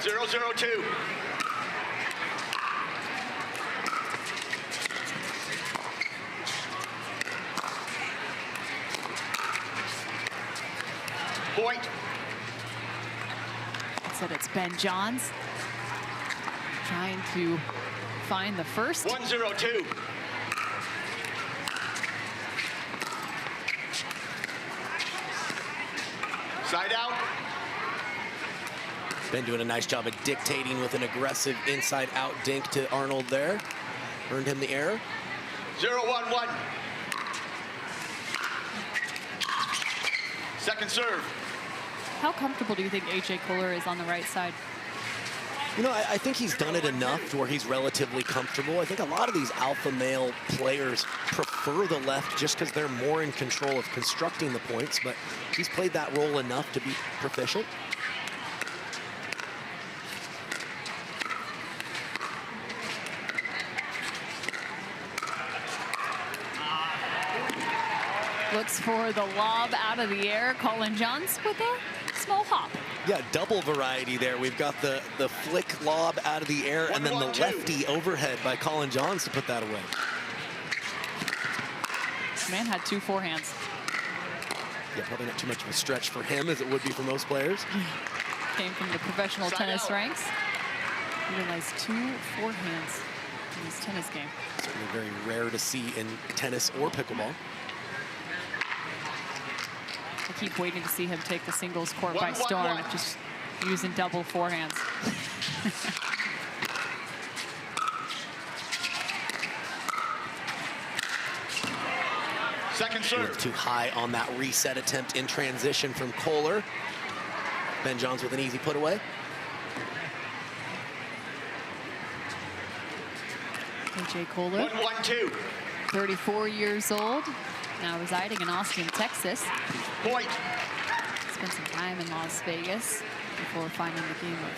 0-0-2. Point. Said it's Ben Johns trying to find the first. 1-0-2. Side out. Ben doing a nice job of dictating with an aggressive inside-out dink to Arnold there. Earned him the error. 0-1-1. Second serve. How comfortable do you think A.J. Koller is on the right side? You know, I think he's done it enough to where he's relatively comfortable. I think a lot of these alpha male players prefer the left just because they're more in control of constructing the points, but he's played that role enough to be proficient. Looks for the lob out of the air. Collin Johns with a small hop. Yeah, double variety there. We've got the flick lob out of the air and then the lefty overhead by Collin Johns to put that away. This man had 2 forehands. Yeah, probably not too much of a stretch for him as it would be for most players. Came from the professional tennis ranks. He realized 2 forehands in his tennis game. Certainly very rare to see in tennis or pickleball. I keep waiting to see him take the singles court by storm, just using double forehands. Second serve. Too high on that reset attempt in transition from Koller. Ben Johns with an easy put away. A.J. Koller, 1-1-2. 34 years old, now residing in Austin, Texas. Point. Spent some time in Las Vegas before finding the game of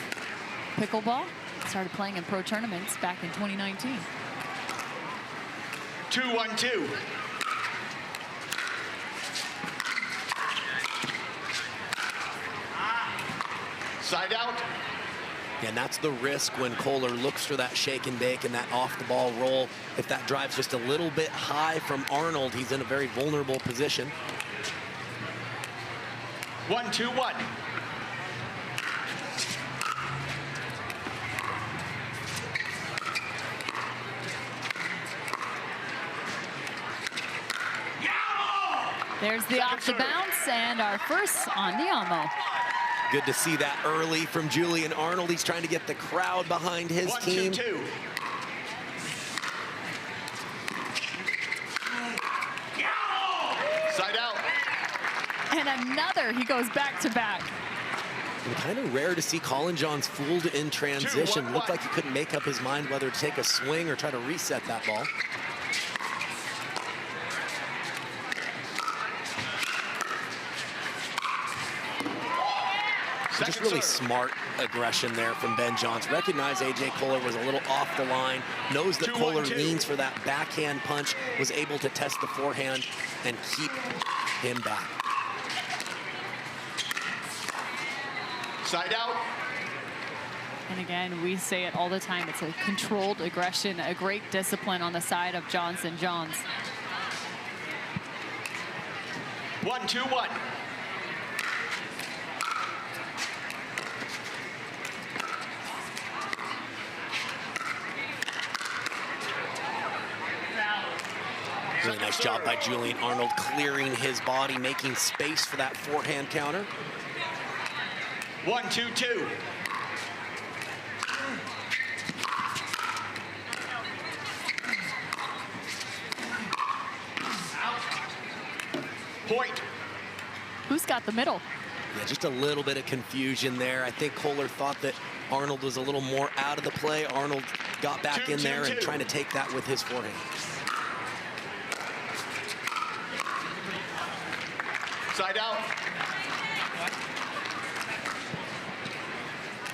pickleball. Started playing in pro tournaments back in 2019. 2-1-2. Side out. And that's the risk when Koller looks for that shake and bake and that off-the-ball roll. If that drive's just a little bit high from Arnold, he's in a very vulnerable position. 1-2-1. There's the off the bounce and our first on the Amo. Good to see that early from Julian Arnold. He's trying to get the crowd behind his team. 1-2-2. Side out. And another, he goes back to back. And kind of rare to see Collin Johns fooled in transition. Looked like he couldn't make up his mind whether to take a swing or try to reset that ball. Just really smart aggression there from Ben Johns. Recognize A.J. Koller was a little off the line, knows that Koller leans for that backhand punch, was able to test the forehand and keep him back. Side out. And again, we say it all the time, it's a controlled aggression, a great discipline on the side of Johns and Johns. 1-2-1. Really nice job by Julian Arnold clearing his body, making space for that forehand counter. 1-2-2. Point. Who's got the middle? Yeah, just a little bit of confusion there. I think Koller thought that Arnold was a little more out of the play. Arnold got back in there and trying to take that with his forehand. Side out.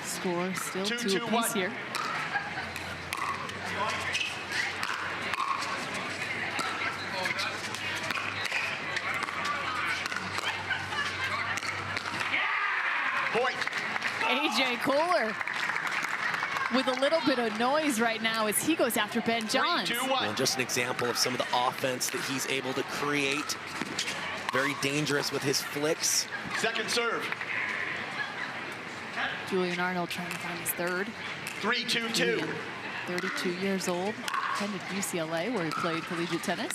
Score still 2 apiece here. Point. A.J. Koller with a little bit of noise right now as he goes after Ben Johns. 3, 2, 1. Well, just an example of some of the offense that he's able to create. Very dangerous with his flicks. Second serve. Julian Arnold trying to find his third. 3, 2, 2. Julian, 32 years old, attended UCLA where he played collegiate tennis.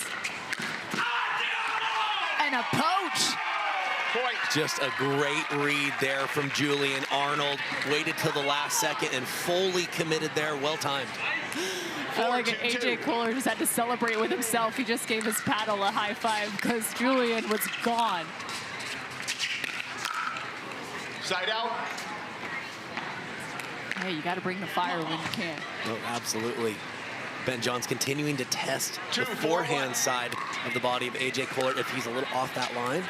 And a poach. Point. Just a great read there from Julian Arnold. Waited till the last second and fully committed there. Well timed. I like it. 4, 2, 2. AJ Koller just had to celebrate with himself. He just gave his paddle a high five because Julian was gone. Side out. Hey, you got to bring the fire when you can. Oh, absolutely. Ben Johns continuing to test the 2, 4, forehand 1. side of the body of AJ Koller if he's a little off that line.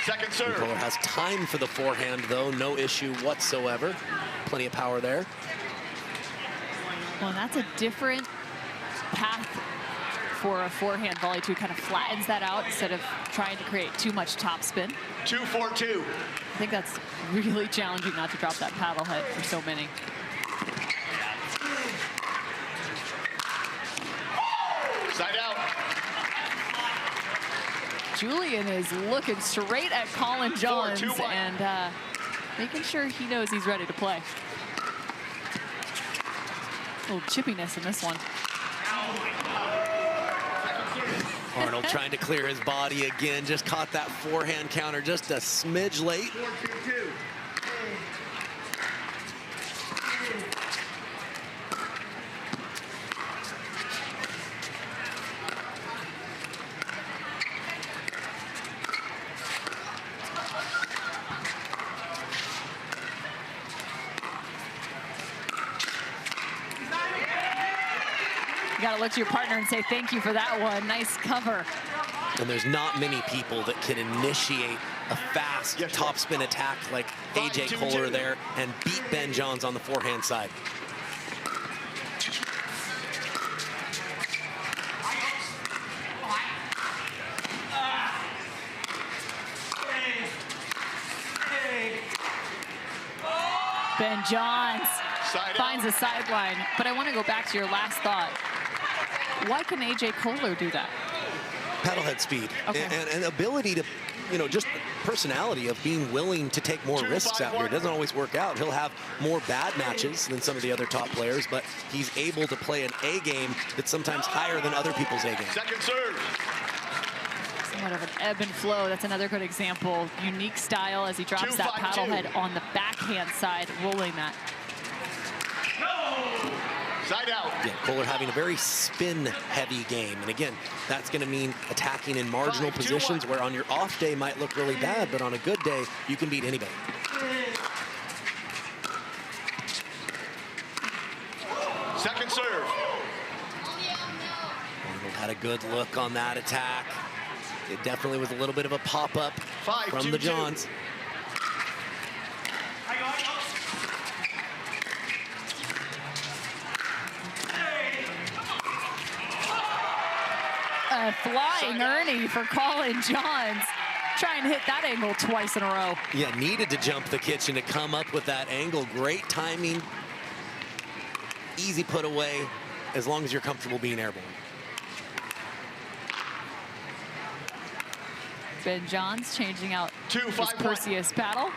Second serve. Koller has time for the forehand, though. No issue whatsoever. Plenty of power there. Well, that's a different path for a forehand volley too. Kind of flattens that out instead of trying to create too much topspin. 2, 4, 2. I think that's really challenging not to drop that paddle head for so many. Side out. Julian is looking straight at Collin Johns 4, 2, 1. and making sure he knows he's ready to play. A little chippiness in this one. Arnold trying to clear his body again. Just caught that forehand counter just a smidge late. 4, 2, 2. You got to look to your partner and say thank you for that one. Nice cover. And there's not many people that can initiate a fast Yes, topspin attack like 5, AJ 2, Koller 2. there and beat Ben Johns on the forehand side. Ben Johns Side finds out. a sideline. But I want to go back to your last thought. Why can AJ Koller do that? Paddlehead speed Okay. and ability to, just personality of being willing to take more 2, risks 5, out here. 1. Doesn't always work out. He'll have more bad matches than some of the other top players, but he's able to play an A game that's sometimes higher than other people's A game. Second serve. Somewhat of an ebb and flow. That's another good example. Unique style as he drops 2, that 5, paddle 2. head on the backhand side, rolling that. Side out. Yeah, Koller having a very spin-heavy game. And again, that's going to mean attacking in marginal 5, 2, positions 1. where on your off day might look really bad, but on a good day, you can beat anybody. Second serve. Arnold had a good look on that attack. It definitely was a little bit of a pop-up 5, from 2, the 2. Johns. A flying Ernie for Collin Johns. Trying to hit that angle twice in a row. Yeah, needed to jump the kitchen to come up with that angle. Great timing. Easy put away, as long as you're comfortable being airborne. Ben Johns changing out 2, his 5, 1. Perseus paddle.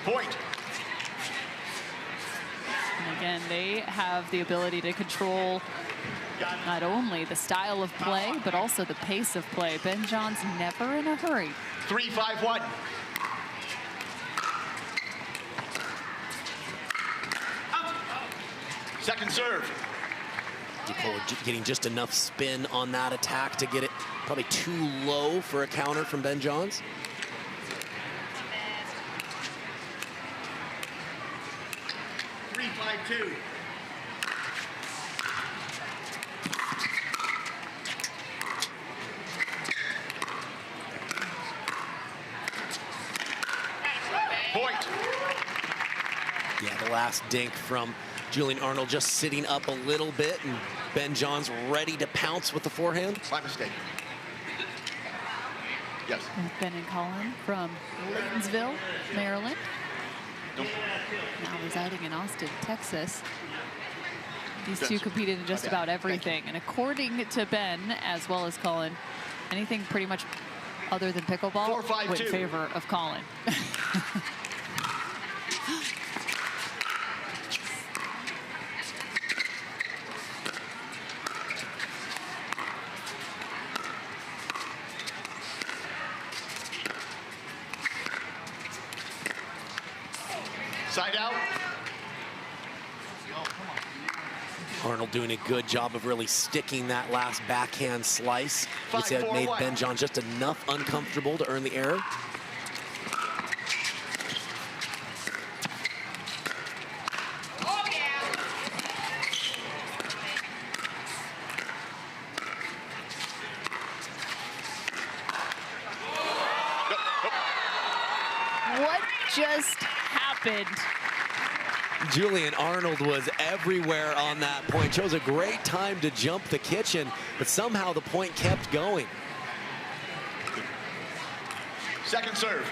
Point. And again, they have the ability to control not only the style of play, but also the pace of play. Ben Johns never in a hurry. 3, 5, 1. Second serve. Koller getting just enough spin on that attack to get it probably too low for a counter from Ben Johns. Three, 5, 2. Point. Yeah, the last dink from Julian Arnold just sitting up a little bit, and Ben Johns ready to pounce with the forehand. My mistake. Yes. Ben and Collin from Laytonsville, Maryland. Nope. Now residing in Austin, Texas. These Yes. two competed in just Okay. about everything. And according to Ben, as well as Collin, anything pretty much other than pickleball 4-5-2. went in favor of Collin. Side out. Arnold doing a good job of really sticking that last backhand slice. Which had made 5-4-1. Ben Johns just enough uncomfortable to earn the error. What just happened? Julian Arnold was everywhere on that point. Chose a great time to jump the kitchen, but somehow the point kept going. Second serve.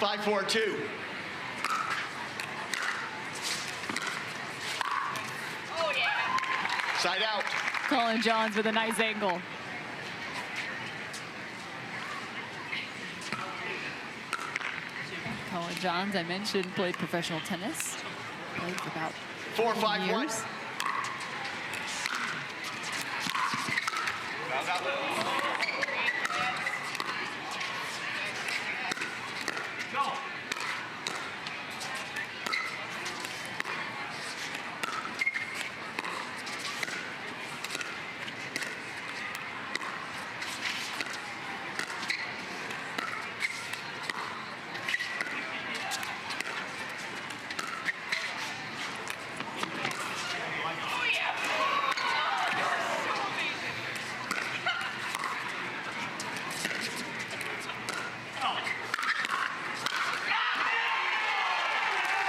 5-4-2. Oh, yeah. Side out. Collin Johns with a nice angle. Collin Johns, I mentioned, played professional tennis. Played for about 4-5-1. years.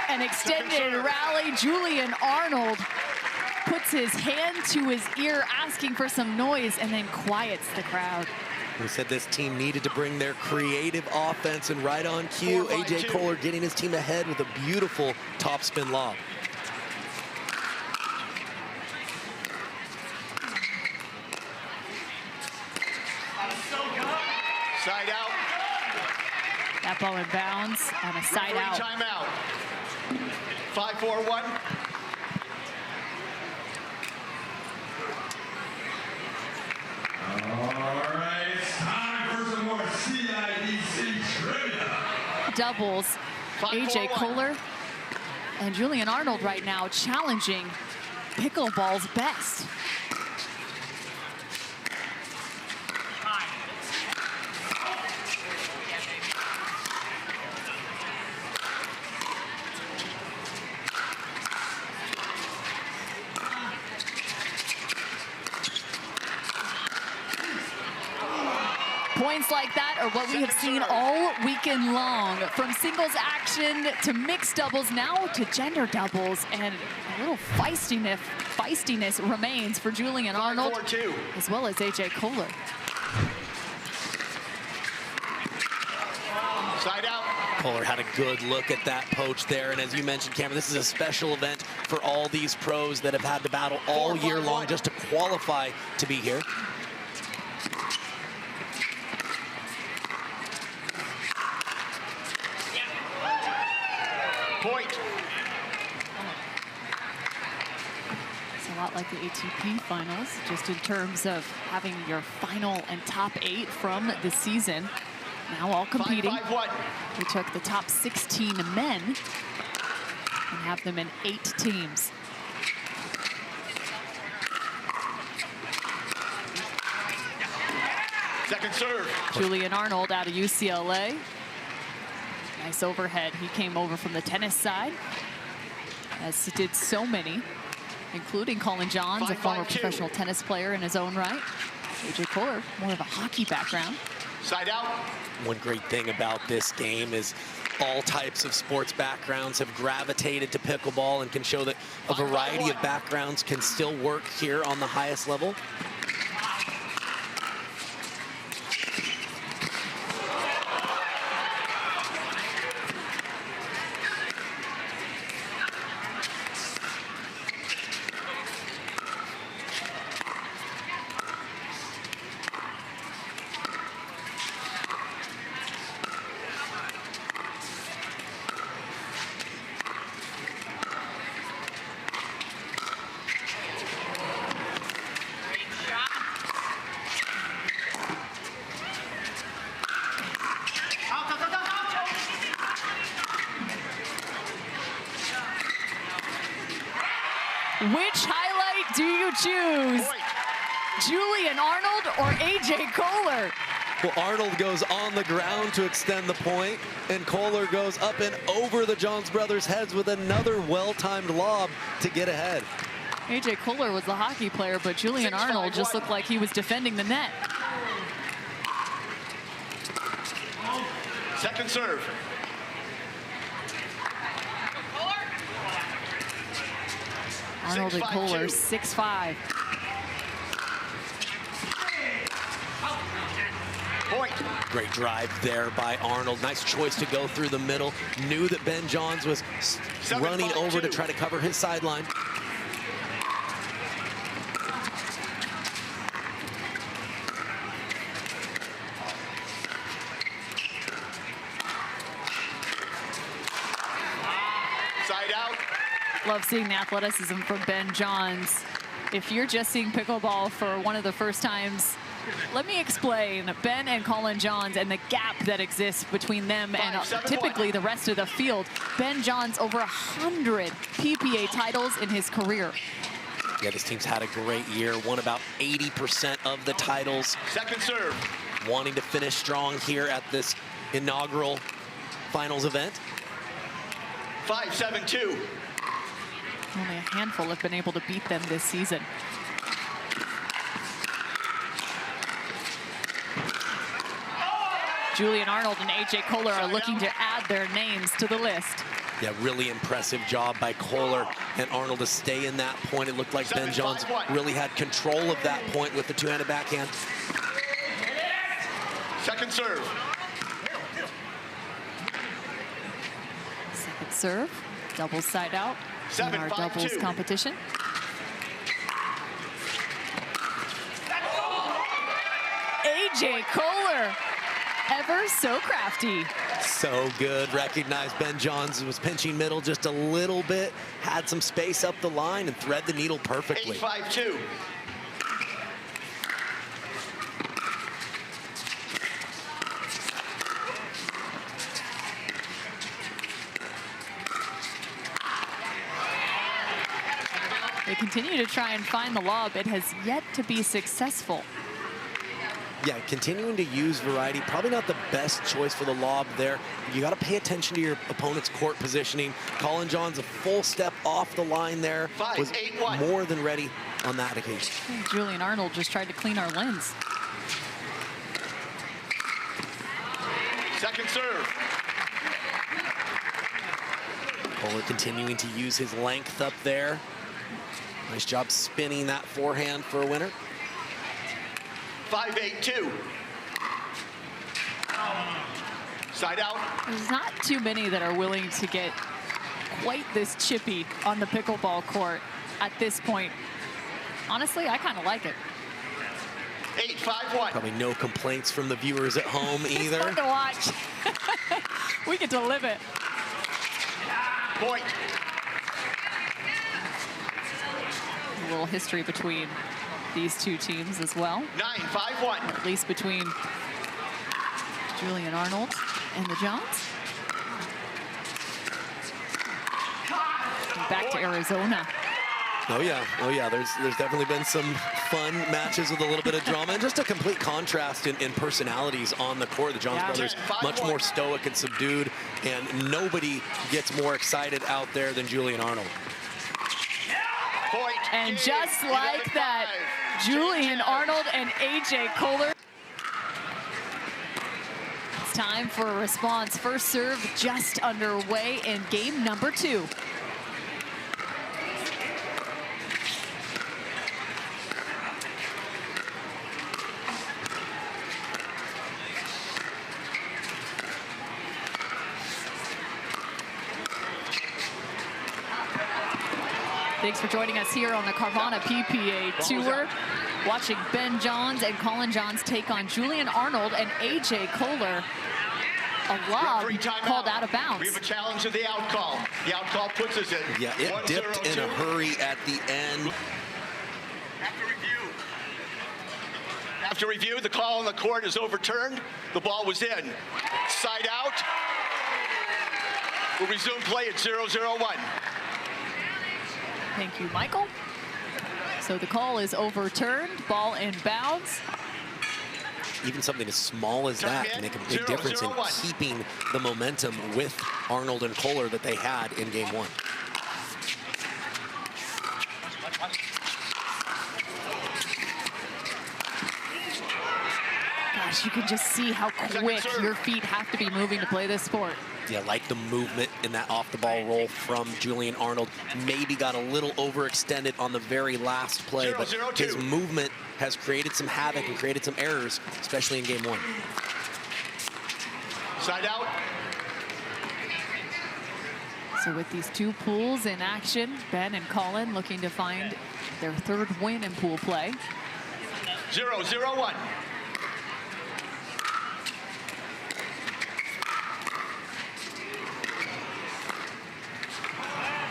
An extended rally. Julian Arnold puts his hand to his ear, asking for some noise, and then quiets the crowd. We said this team needed to bring their creative offense, and right on cue, 4-5-2. AJ Koller getting his team ahead with a beautiful topspin lob. Side out. That ball in bounds on a side Referee out. timeout. 5-4-1. All right, it's time for some more CIBC trivia. Doubles. 5-4-1. AJ Koller and Julian Arnold right now challenging pickleball's best. Points like that are what we have seen all weekend long. From singles action to mixed doubles, now to gender doubles, and a little feistiness remains for Julian Arnold, 5-4-2. as well as AJ Koller. Side out. Koller had a good look at that poach there, and as you mentioned, Cameron, this is a special event for all these pros that have had to battle all year long just to qualify to be here. Point. It's a lot like the ATP finals, just in terms of having your final and top 8 from the season. Now all competing. 5-5-1. We took the top 16 men and have them in 8 teams. Second serve. Julian Arnold out of UCLA. Nice overhead. He came over from the tennis side, as did so many, including Collin Johns, a former 5-5-2. professional tennis player in his own right. AJ Koller, more of a hockey background. Side out. One great thing about this game is all types of sports backgrounds have gravitated to pickleball and can show that a variety of backgrounds can still work here on the highest level. Which highlight do you choose? Julian Arnold or AJ Koller? Well, Arnold goes on the ground to extend the point, and Koller goes up and over the Johns brothers' heads with another well-timed lob to get ahead. AJ Koller was the hockey player, but Julian Arnold just looked like he was defending the net. Second serve. Arnold and Koller, 6'5". Point. Great drive there by Arnold. Nice choice to go through the middle. Knew that Ben Johns was running over to try to cover his sideline. Side out. Love seeing the athleticism from Ben Johns. If you're just seeing pickleball for one of the first times, let me explain Ben and Collin Johns and the gap that exists between them and typically the rest of the field. Ben Johns over 100 PPA titles in his career. Yeah, this team's had a great year, won about 80% of the titles. Second serve. Wanting to finish strong here at this inaugural finals event. 5-7-2. Only a handful have been able to beat them this season. Julian Arnold and AJ Koller are looking to add their names to the list. Yeah, really impressive job by Koller and Arnold to stay in that point. It looked like Ben Johns really had control of that point with the two-handed backhand. Second serve. Second serve, double side out in our doubles competition. AJ Koller, ever so crafty. So good, recognized Ben Johns was pinching middle just a little bit, had some space up the line and thread the needle perfectly. 8-5-2. They continue to try and find the lob. It has yet to be successful. Yeah, continuing to use variety. Probably not the best choice for the lob there. You got to pay attention to your opponent's court positioning. Collin Johns a full step off the line there. Was more than ready on that occasion. Julian Arnold just tried to clean our lens. Second serve. Koller continuing to use his length up there. Nice job spinning that forehand for a winner. 5-8-2. Side out. There's not too many that are willing to get quite this chippy on the pickleball court at this point. Honestly, I kind of like it. 8-5-1. Probably no complaints from the viewers at home either. It's fun to watch. We get to live it. Point. A little history between these two teams as well. 9-5-1. At least between Julian Arnold and the Johns. And back to Arizona. Oh yeah. There's definitely been some fun matches with a little bit of drama and just a complete contrast in personalities on the court. The Johns brothers much more stoic and subdued, and nobody gets more excited out there than Julian Arnold. Point. And just like that, Julian Arnold and AJ Koller. It's time for a response. First serve just underway in game number 2. Thanks for joining us here on the Carvana PPA Tour. Watching Ben Johns and Collin Johns take on Julian Arnold and AJ Koller. A lob called out of bounds. We have a challenge of the out call. The out call puts us in. Yeah, it dipped in a hurry at the end. After review, the call on the court is overturned. The ball was in. Side out. We'll resume play at 0-0-1. Thank you, Michael. So the call is overturned, ball in bounds. Even something as small as that can make a big difference in keeping the momentum with Arnold and Koller that they had in game 1. Gosh, you can just see how quick your feet have to be moving to play this sport. Yeah, like the movement in that off-the-ball roll from Julian Arnold. Maybe got a little overextended on the very last play, but his movement has created some havoc and created some errors, especially in game 1. Side out. So with these two pools in action, Ben and Collin looking to find their 3rd win in pool play. 0-0-1.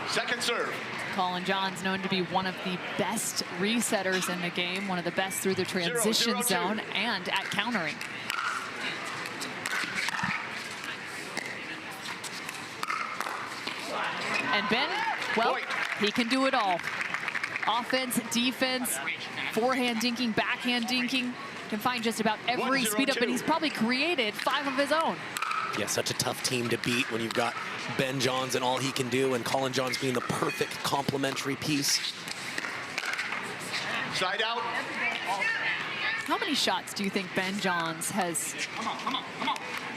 Second serve. Collin Johns known to be one of the best resetters in the game, one of the best through the transition zone and at countering. And Ben, well, he can do it all. Offense, defense, forehand dinking, backhand dinking. Can find just about every speed up, and he's probably created 5 of his own. Yeah, such a tough team to beat when you've got Ben Johns and all he can do, and Collin Johns being the perfect complementary piece. Side out. How many shots do you think Ben Johns has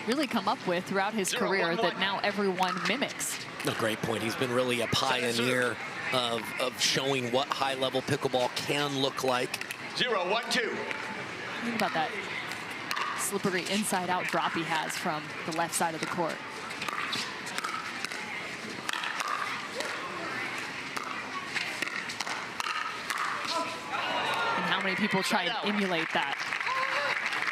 really come up with throughout his career that now everyone mimics? A great point. He's been really a pioneer of showing what high-level pickleball can look like. 0-1-2. Think about that slippery inside-out drop he has from the left side of the court. And how many people try and emulate that?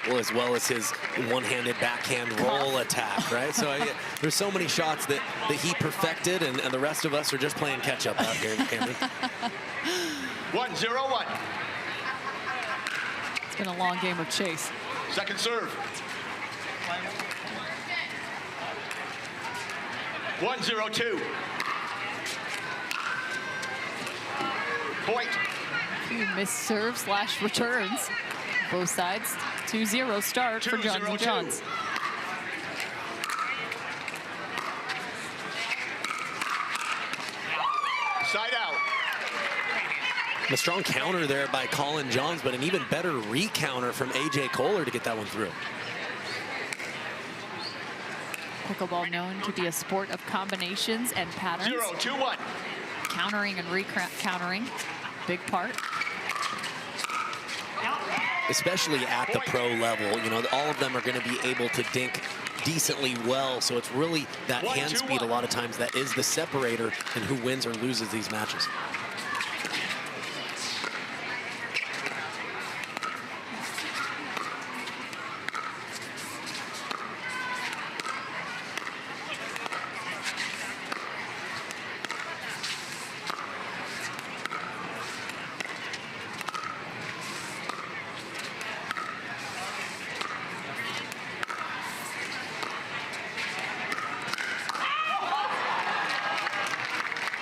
Well, as well as his one-handed backhand roll attack, right? So there's so many shots that he perfected, and the rest of us are just playing catch-up out here in Camden. 1-0-1. It's been a long game of chase. Second serve. 1-0-2. Point. A few missed serves / returns. Both sides. 2-0 start for Johns and Johns. Side out. A strong counter there by Collin Johns, but an even better re-counter from AJ Koller to get that one through. Pickleball known to be a sport of combinations and patterns. 0-2-1. Countering and re-countering, big part. Especially at the pro level, you know, all of them are going to be able to dink decently well, so it's really that hand speed a lot of times that is the separator in who wins or loses these matches.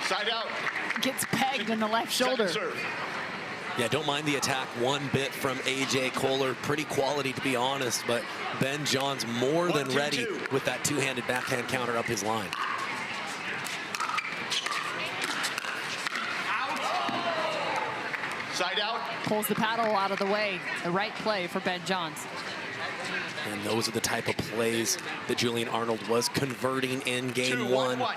Side out. Gets pegged in the left shoulder. Yeah, don't mind the attack one bit from AJ Koller. Pretty quality, to be honest, but Ben Johns more than ready with that two-handed backhand counter up his line. Side out. Pulls the paddle out of the way. The right play for Ben Johns. And those are the type of plays that Julian Arnold was converting in game one. 2-1-1.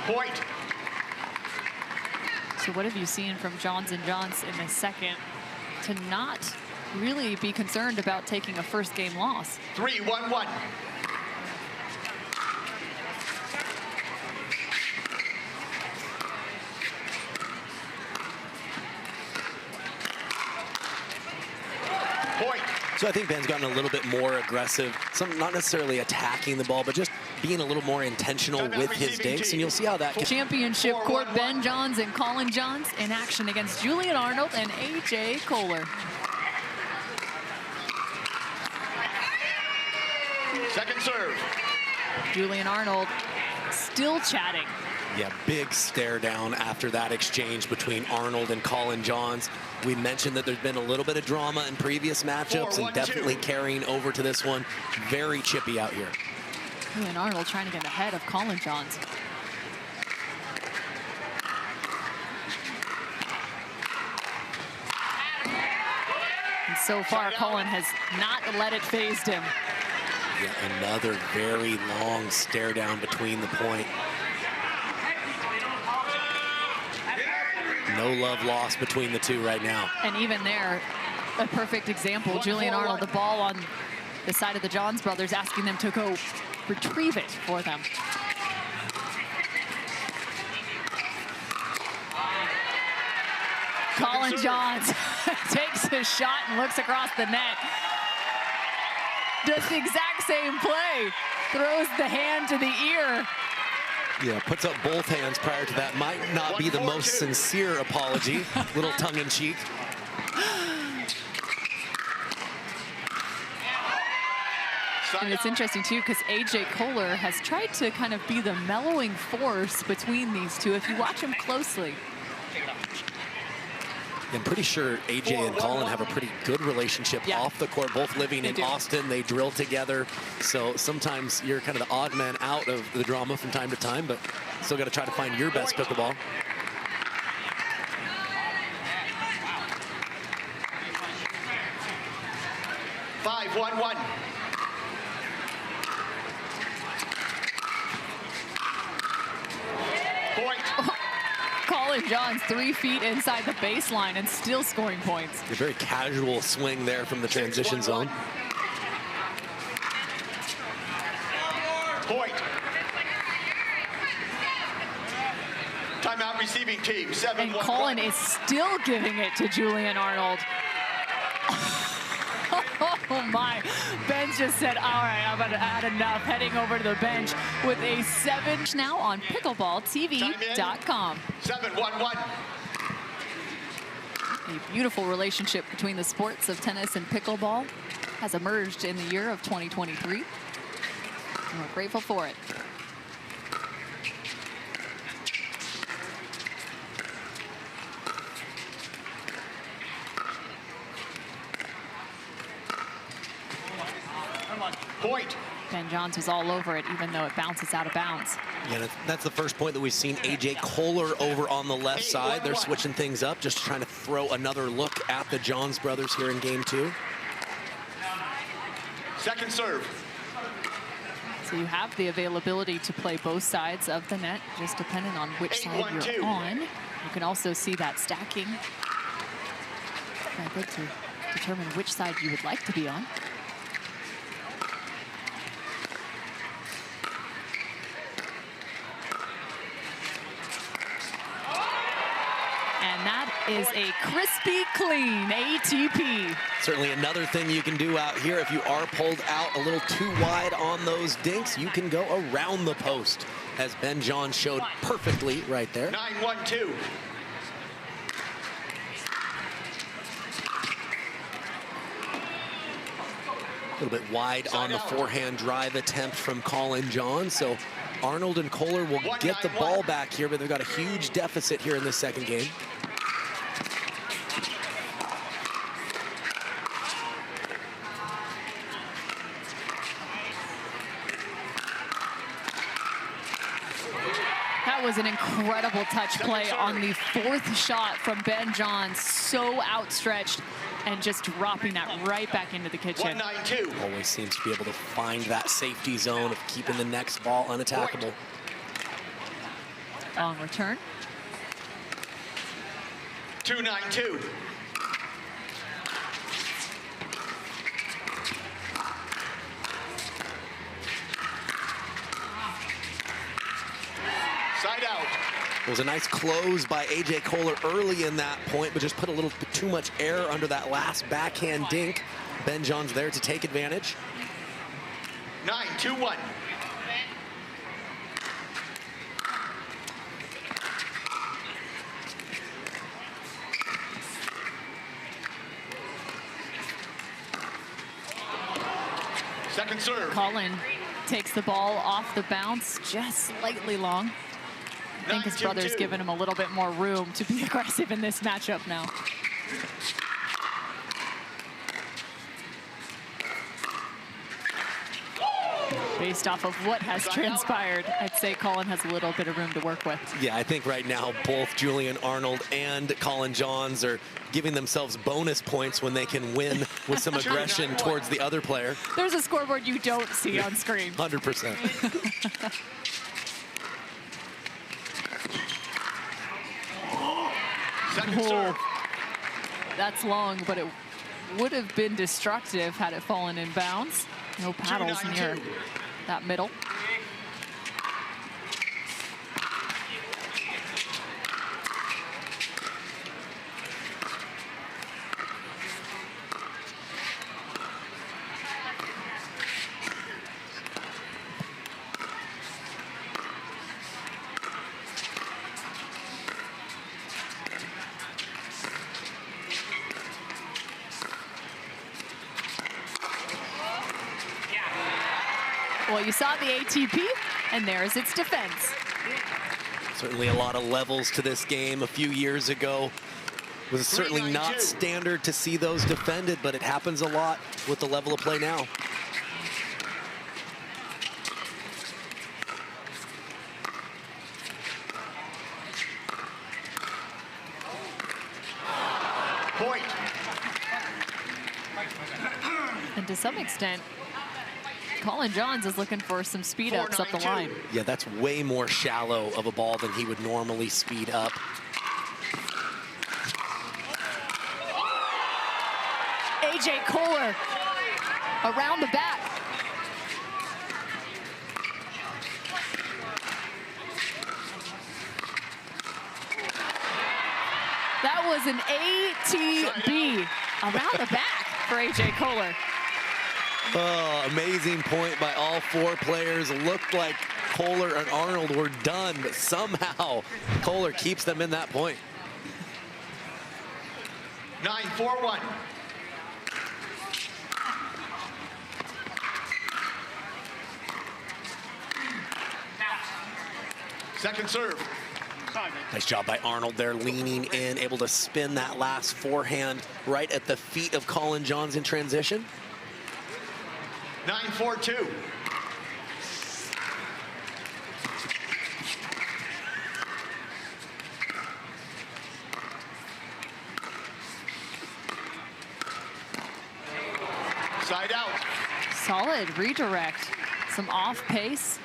Point. So what have you seen from Johns & Johns in the second to not really be concerned about taking a first game loss? 3-1-1. Point. So I think Ben's gotten a little bit more aggressive, not necessarily attacking the ball, but just being a little more intentional with his dinks, and you'll see how that can. Championship court, Ben Johns and Collin Johns in action against Julian Arnold and AJ Koller. Second serve. Julian Arnold still chatting. Yeah, big stare down after that exchange between Arnold and Collin Johns. We mentioned that there's been a little bit of drama in previous matchups, and definitely carrying over to this one. Very chippy out here. Julian Arnold trying to get ahead of Collin Johns. And so far, Collin has not let it faze him. Yeah, another very long stare down between the point. No love lost between the two right now. And even there, a perfect example. Julian Arnold, the ball on the side of the Johns brothers, asking them to go retrieve it for them. Collin Johns takes his shot and looks across the net. Does the exact same play. Throws the hand to the ear. Yeah, puts up both hands prior to that. Might not be the most sincere apology. Little tongue-in-cheek. And it's interesting, too, because AJ Koller has tried to kind of be the mellowing force between these two, if you watch him closely. I'm pretty sure AJ and Collin have a pretty good relationship off the court, both living in Austin. They drill together. So sometimes you're kind of the odd man out of the drama from time to time, but still got to try to find your best pickleball. Five, 1-1. Point. Collin Johns 3 feet inside the baseline and still scoring points. A very casual swing there from the transition zone. Point. Timeout receiving team, 7-1. And Collin is still giving it to Julian Arnold. Oh my, Ben just said, all right, I'm about to add enough, heading over to the bench with a 7 now on pickleballtv.com. 7-1-1. A beautiful relationship between the sports of tennis and pickleball has emerged in the year of 2023. And we're grateful for it. Point. Ben Johns was all over it, even though it bounces out of bounds. Yeah, that's the first point that we've seen AJ Koller over on the left side. They're switching things up, just trying to throw another look at the Johns brothers here in game 2. Second serve. So you have the availability to play both sides of the net, just depending on which side you're on. You can also see that stacking. Very good to determine which side you would like to be on. And that is a crispy clean ATP. Certainly another thing you can do out here, if you are pulled out a little too wide on those dinks, you can go around the post, as Ben Johns showed perfectly right there. 9-1-2. A little bit wide on the forehand drive attempt from Collin Johns. So Arnold and Koller will get the ball back here, but they've got a huge deficit here in the second game. an incredible touch play on the fourth shot from Ben Johns. So outstretched and just dropping that right back into the kitchen. 192. Always seems to be able to find that safety zone of keeping the next ball unattackable. Long return. 292. Side out. It was a nice close by A.J. Koller early in that point, but just put a little bit too much air under that last backhand dink. Ben Johns there to take advantage. 9-2-1. Second serve. Collin takes the ball off the bounce, just slightly long. I think his 9-2-2. brother's given him a little bit more room to be aggressive in this matchup now. Based off of what has transpired, I'd say Collin has a little bit of room to work with. Yeah, I think right now both Julian Arnold and Collin Johns are giving themselves bonus points when they can win with some aggression towards the other player. There's a scoreboard you don't see on screen. 100%. Second serve. That's long, but it would have been destructive had it fallen in bounds. No paddles near 2-9-2. that middle. Well, you saw the ATP, and there's its defense. Certainly a lot of levels to this game. A few years ago, it was certainly not 3-9-2. standard to see those defended, but it happens a lot with the level of play now. Point. And to some extent, Collin Johns is looking for some speed ups up the 4-9-2. line. Yeah, that's way more shallow of a ball than he would normally speed up. A.J. Koller around the back. That was an ATB around the back for A.J. Koller. Oh, amazing point by all four players. Looked like Koller and Arnold were done, but somehow Koller keeps them in that point. 9-4-1. Second serve. Nice job by Arnold there, leaning in, able to spin that last forehand right at the feet of Collin Johns in transition. 9-4-2. Side out. Solid redirect. Some off pace.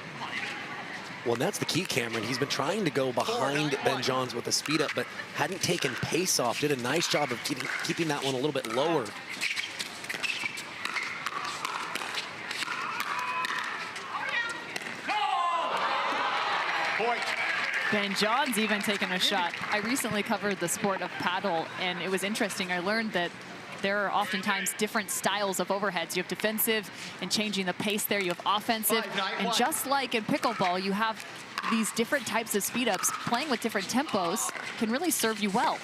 Well, and that's the key, Cameron. He's been trying to go behind Ben Johns with a speed up, but hadn't taken pace off. Did a nice job of keeping that one a little bit lower. Point. Ben Johns even taking a shot. I recently covered the sport of paddle, and it was interesting. I learned that there are oftentimes different styles of overheads. You have defensive and changing the pace there. You have offensive. 5-9-1. And just like in pickleball, you have these different types of speed ups. Playing with different tempos can really serve you well.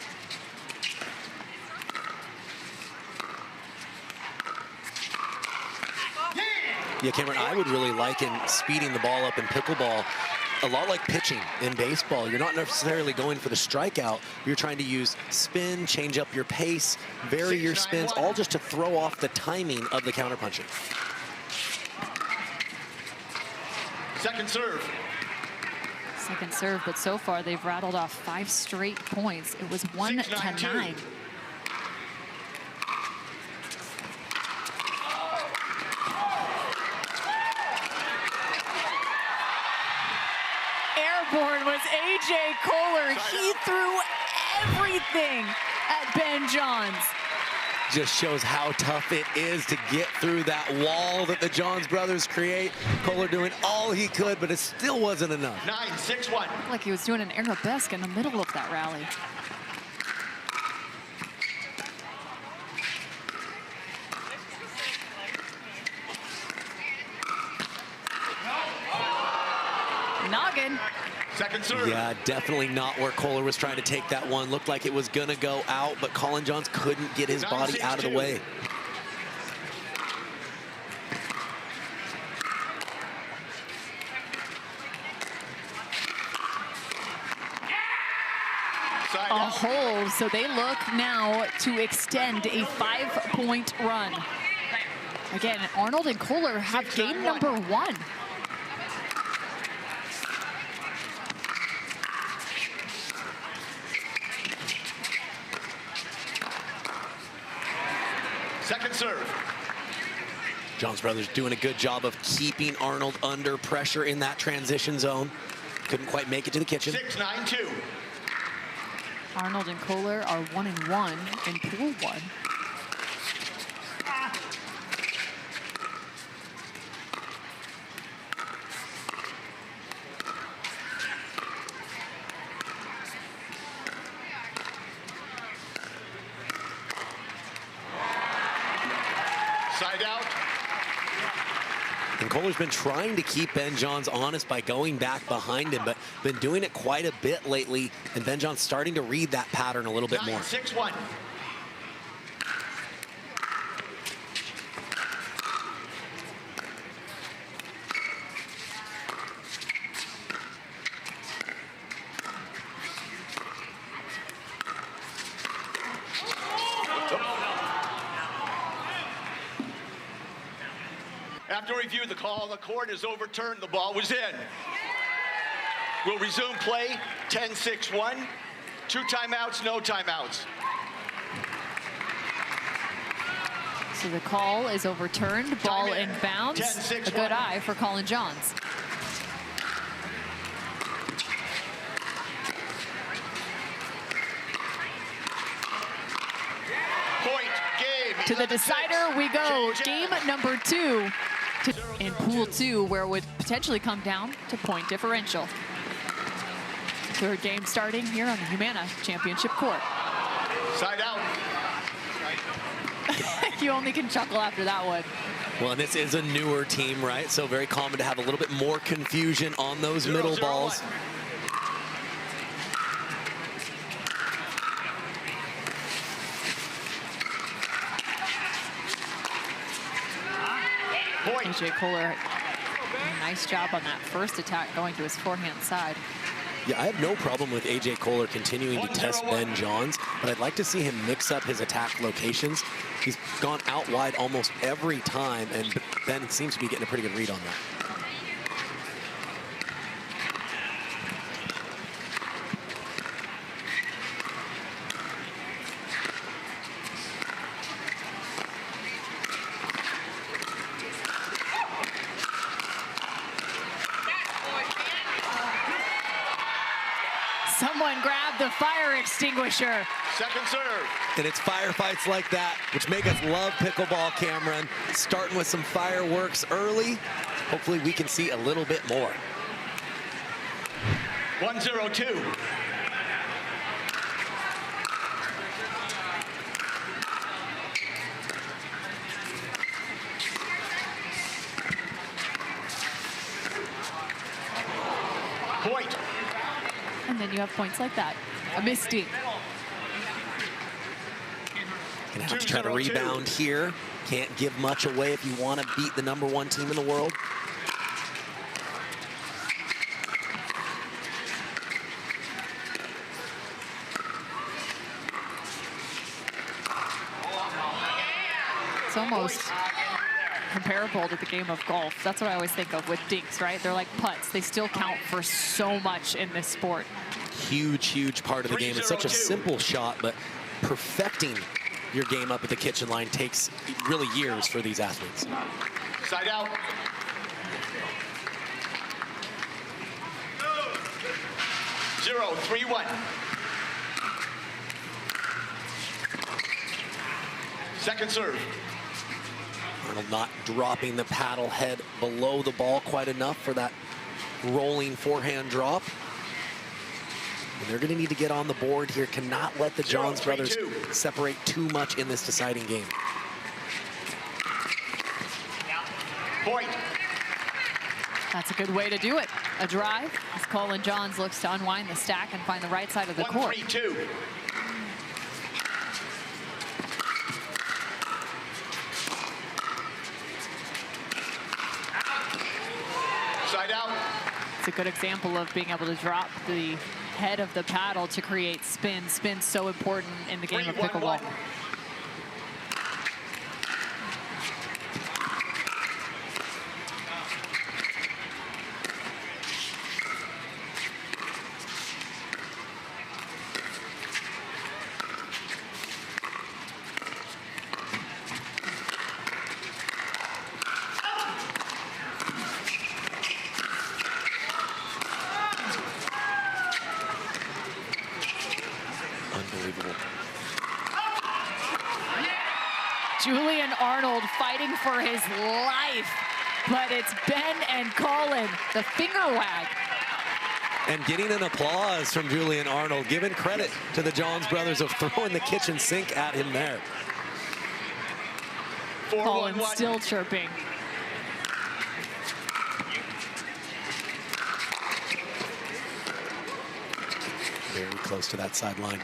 Yeah, Cameron, I would really liken speeding the ball up in pickleball a lot like pitching in baseball. You're not necessarily going for the strikeout. You're trying to use spin, change up your pace, vary your spins, all just to throw off the timing of the counterpunching. Second serve. Second serve, but so far they've rattled off 5 straight points. It was 1-9. Airborne was A.J. Koller. He threw everything at Ben Johns. Just shows how tough it is to get through that wall that the Johns brothers create. Koller doing all he could, but it still wasn't enough. 9-6-1. Looked like he was doing an arabesque in the middle of that rally. Noggin. Second serve. Yeah, definitely not where Koller was trying to take that one. Looked like it was gonna go out, but Collin Johns couldn't get his body out of the way. A hole, so they look now to extend a 5-point run. Again, Arnold and Koller have game number 1. Second serve. Johns brothers doing a good job of keeping Arnold under pressure in that transition zone. Couldn't quite make it to the kitchen. 6-9-2. Arnold and Koller are 1-1 in pool 1. Side out. And Koller's been trying to keep Ben Johns honest by going back behind him, but been doing it quite a bit lately. And Ben Johns starting to read that pattern a little bit more. 9-6-1. After review, the call on the court is overturned. The ball was in. We'll resume play. 10-6-1. 2 timeouts, no timeouts. So the call is overturned. Ball Time in. inbounds. 10-6-1. A good eye for Collin Johns. Point, game. To the decider we go. Game number 2 in pool 2, where it would potentially come down to point differential. Third game starting here on the Humana Championship court. Side out. You only can chuckle after that one. Well, and this is a newer team, right? So very common to have a little bit more confusion on those middle balls. Point. A.J. Koller, nice job on that first attack, going to his forehand side. Yeah, I have no problem with A.J. Koller continuing to test Ben Johns, but I'd like to see him mix up his attack locations. He's gone out wide almost every time, and Ben seems to be getting a pretty good read on that. Someone grab the fire extinguisher. Second serve. And it's firefights like that which make us love pickleball, Cameron. Starting with some fireworks early. Hopefully we can see a little bit more. 1-0-2. Point. And then you have points like that. A misty. Gonna have to try to 2-0-2. rebound here. Can't give much away if you want to beat the #1 team in the world. It's almost comparable to the game of golf. That's what I always think of with dinks, right? They're like putts. They still count for so much in this sport. Huge, huge part of the game. It's such a simple shot, but perfecting your game up at the kitchen line takes really years for these athletes. Side out. Zero, 3-1. Second serve. Arnold not dropping the paddle head below the ball quite enough for that rolling forehand drop. And they're going to need to get on the board here. Cannot let the Johns brothers separate too much in this deciding game. Point. That's a good way to do it. A drive as Collin Johns looks to unwind the stack and find the right side of the court. 1-3-2. Side out. It's a good example of being able to drop the head of the paddle to create spin. Spin's so important in the game of pickleball. 3-1-1. Unbelievable. Julian Arnold fighting for his life, but it's Ben and Collin, the finger wag. And getting an applause from Julian Arnold, giving credit to the Johns brothers of throwing the kitchen sink at him there. Collin still chirping. Very close to that sideline.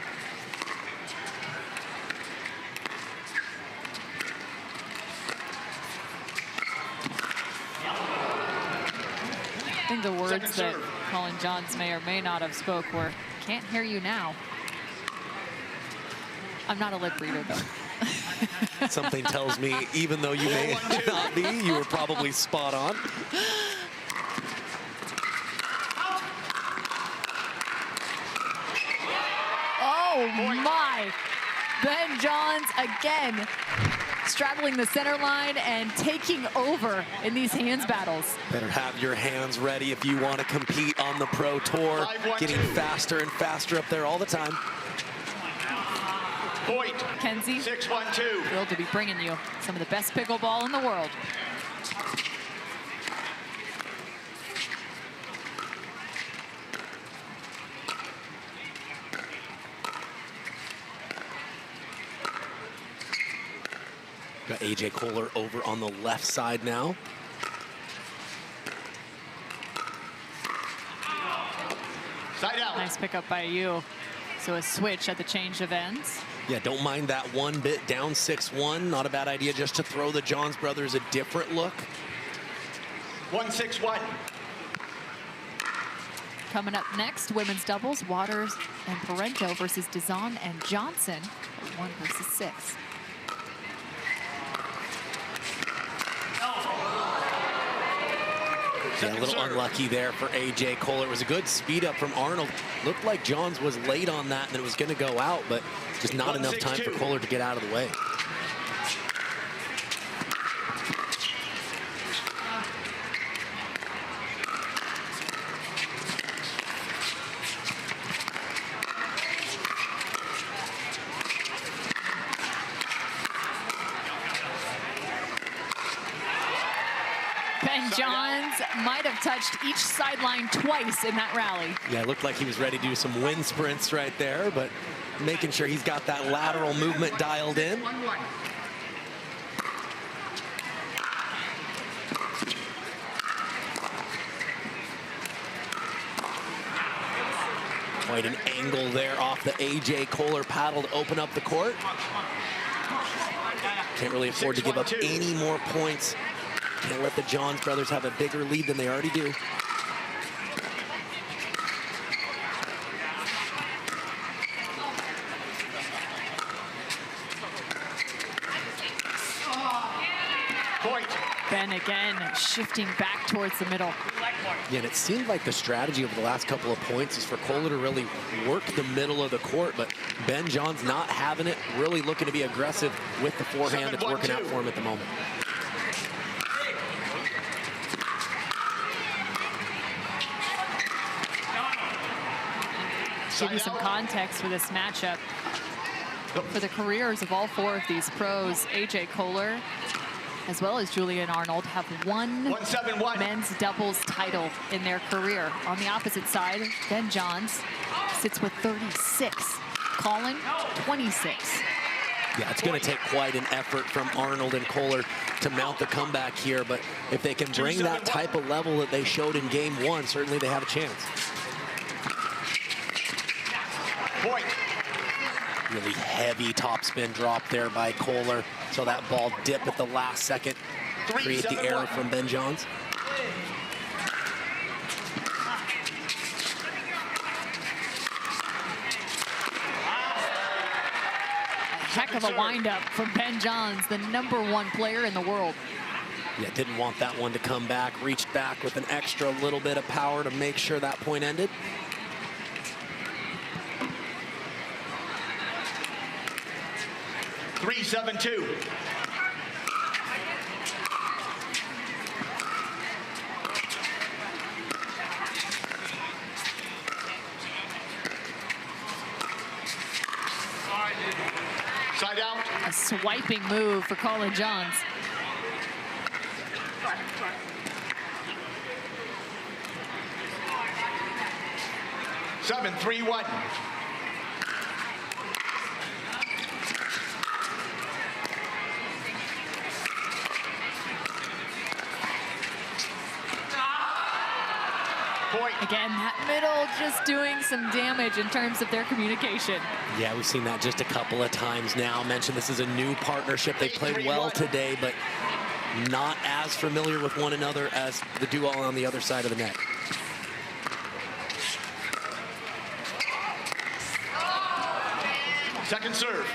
I think the words that Collin Johns may or may not have spoke were, "Can't hear you now." I'm not a lip reader, though. Something tells me, even though you may not be, you were probably spot on. Oh my! Ben Johns again straddling the center line and taking over in these hands battles. Better have your hands ready if you want to compete on the Pro Tour. Getting faster and faster up there all the time. Point. Kenzie, 6-1-2. thrilled to be bringing you some of the best pickleball in the world. Got AJ Koller over on the left side now. Side out. Nice pickup by you. So a switch at the change of ends. Yeah, don't mind that one bit down 6-1. Not a bad idea just to throw the Johns brothers a different look. 1-6-1. Coming up next, women's doubles, Waters and Parento versus DeZon and Johnson, 1 versus 6. Yeah, a little unlucky there for AJ Koller. It was a good speed up from Arnold. Looked like Johns was late on that and it was going to go out, but just not enough time for Koller to get out of the way. Ben Johns might have touched each sideline twice in that rally. Yeah, it looked like he was ready to do some wind sprints right there, but making sure he's got that lateral movement dialed in. Quite an angle there off the AJ Koller paddle to open up the court. Can't really afford to give up any more points. Can't let the Johns brothers have a bigger lead than they already do. Point. Ben again shifting back towards the middle. Yeah, and it seemed like the strategy over the last couple of points is for Koller to really work the middle of the court, but Ben John's not having it, really looking to be aggressive with the forehand that's working out for him at the moment. Give you some context for this matchup. For the careers of all four of these pros, AJ Koller, as well as Julian Arnold, have won men's doubles title in their career. On the opposite side, Ben Johns sits with 36. Collin, 26. Yeah, it's going to take quite an effort from Arnold and Koller to mount the comeback here, but if they can bring that type of level that they showed in game one, certainly they have a chance. Point. Really heavy topspin drop there by Koller. So that ball dip at the last second, create the error from Ben Johns. Heck of a windup from Ben Johns, the #1 player in the world. Yeah, didn't want that one to come back. Reached back with an extra little bit of power to make sure that point ended. Three, 7-2. Side out. A swiping move for Collin Johns. Seven, 3-1. Point. Again, that middle just doing some damage in terms of their communication. Yeah, we've seen that just a couple of times now. Mentioned this is a new partnership. They played well today, but not as familiar with one another as the duo on the other side of the net. Second serve.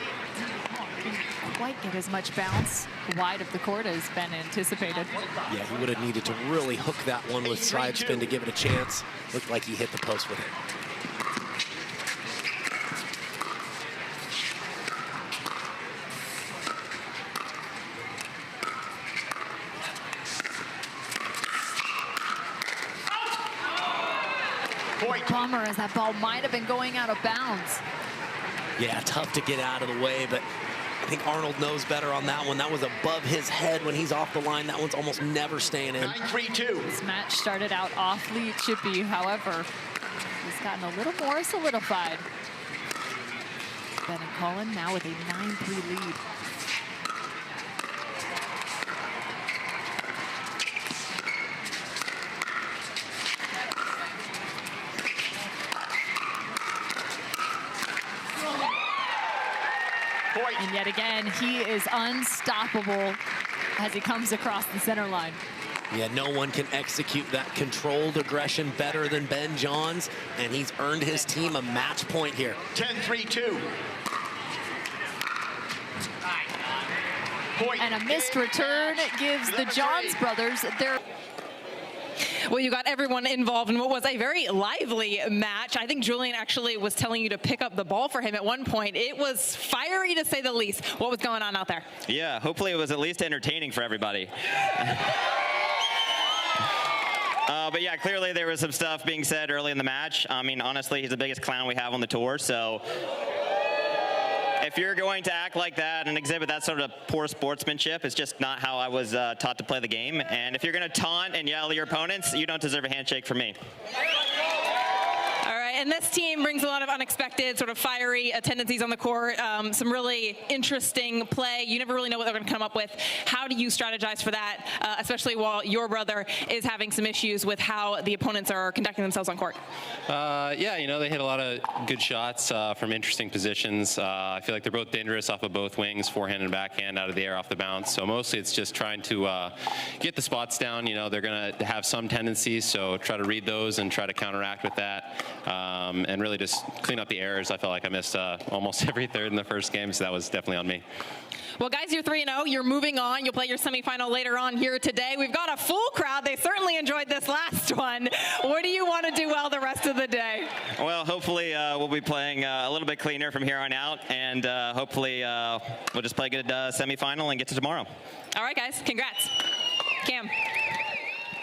Didn't quite get as much bounce wide of the court as Ben anticipated. Yeah, he would have needed to really hook that one with side spin to give it a chance. Looked like he hit the post with it. Point. Bummer, as that ball might have been going out of bounds. Yeah, tough to get out of the way, but I think Arnold knows better on that one. That was above his head when he's off the line. That one's almost never staying in. 9-3-2. This match started out awfully chippy, however, he's gotten a little more solidified. Ben and Collin now with a 9-3 lead. Point. And yet again, he is unstoppable as he comes across the center line. Yeah, no one can execute that controlled aggression better than Ben Johns, and he's earned his team a match point here. 10-3-2. Point. And a missed return gives the Johns brothers their... Well, you got everyone involved in what was a very lively match. I think Julian actually was telling you to pick up the ball for him at one point. It was fiery, to say the least. What was going on out there? Yeah, hopefully it was at least entertaining for everybody. But yeah, clearly there was some stuff being said early in the match. I mean, honestly, he's the biggest clown we have on the tour, so if you're going to act like that and exhibit that sort of poor sportsmanship, it's just not how I was taught to play the game. And if you're going to taunt and yell at your opponents, you don't deserve a handshake from me. All right, and this team brings a lot of unexpected, sort of fiery tendencies on the court, some really interesting play. You never really know what they're going to come up with. How do you strategize for that, especially while your brother is having some issues with how the opponents are conducting themselves on court? Yeah, you know, they hit a lot of good shots from interesting positions. I feel like they're both dangerous off of both wings, forehand and backhand, out of the air, off the bounce. So mostly it's just trying to get the spots down. You know, they're going to have some tendencies, so try to read those and try to counteract with that. and really just clean up the errors. I felt like I missed almost every third in the first game, so that was definitely on me. Well, guys, you're 3-0. You're moving on. You'll play your semifinal later on here today. We've got a full crowd. They certainly enjoyed this last one. What do you want to do well the rest of the day? Well, hopefully we'll be playing a little bit cleaner from here on out, and hopefully we'll just play a good semifinal and get to tomorrow. All right, guys. Congrats. Cam.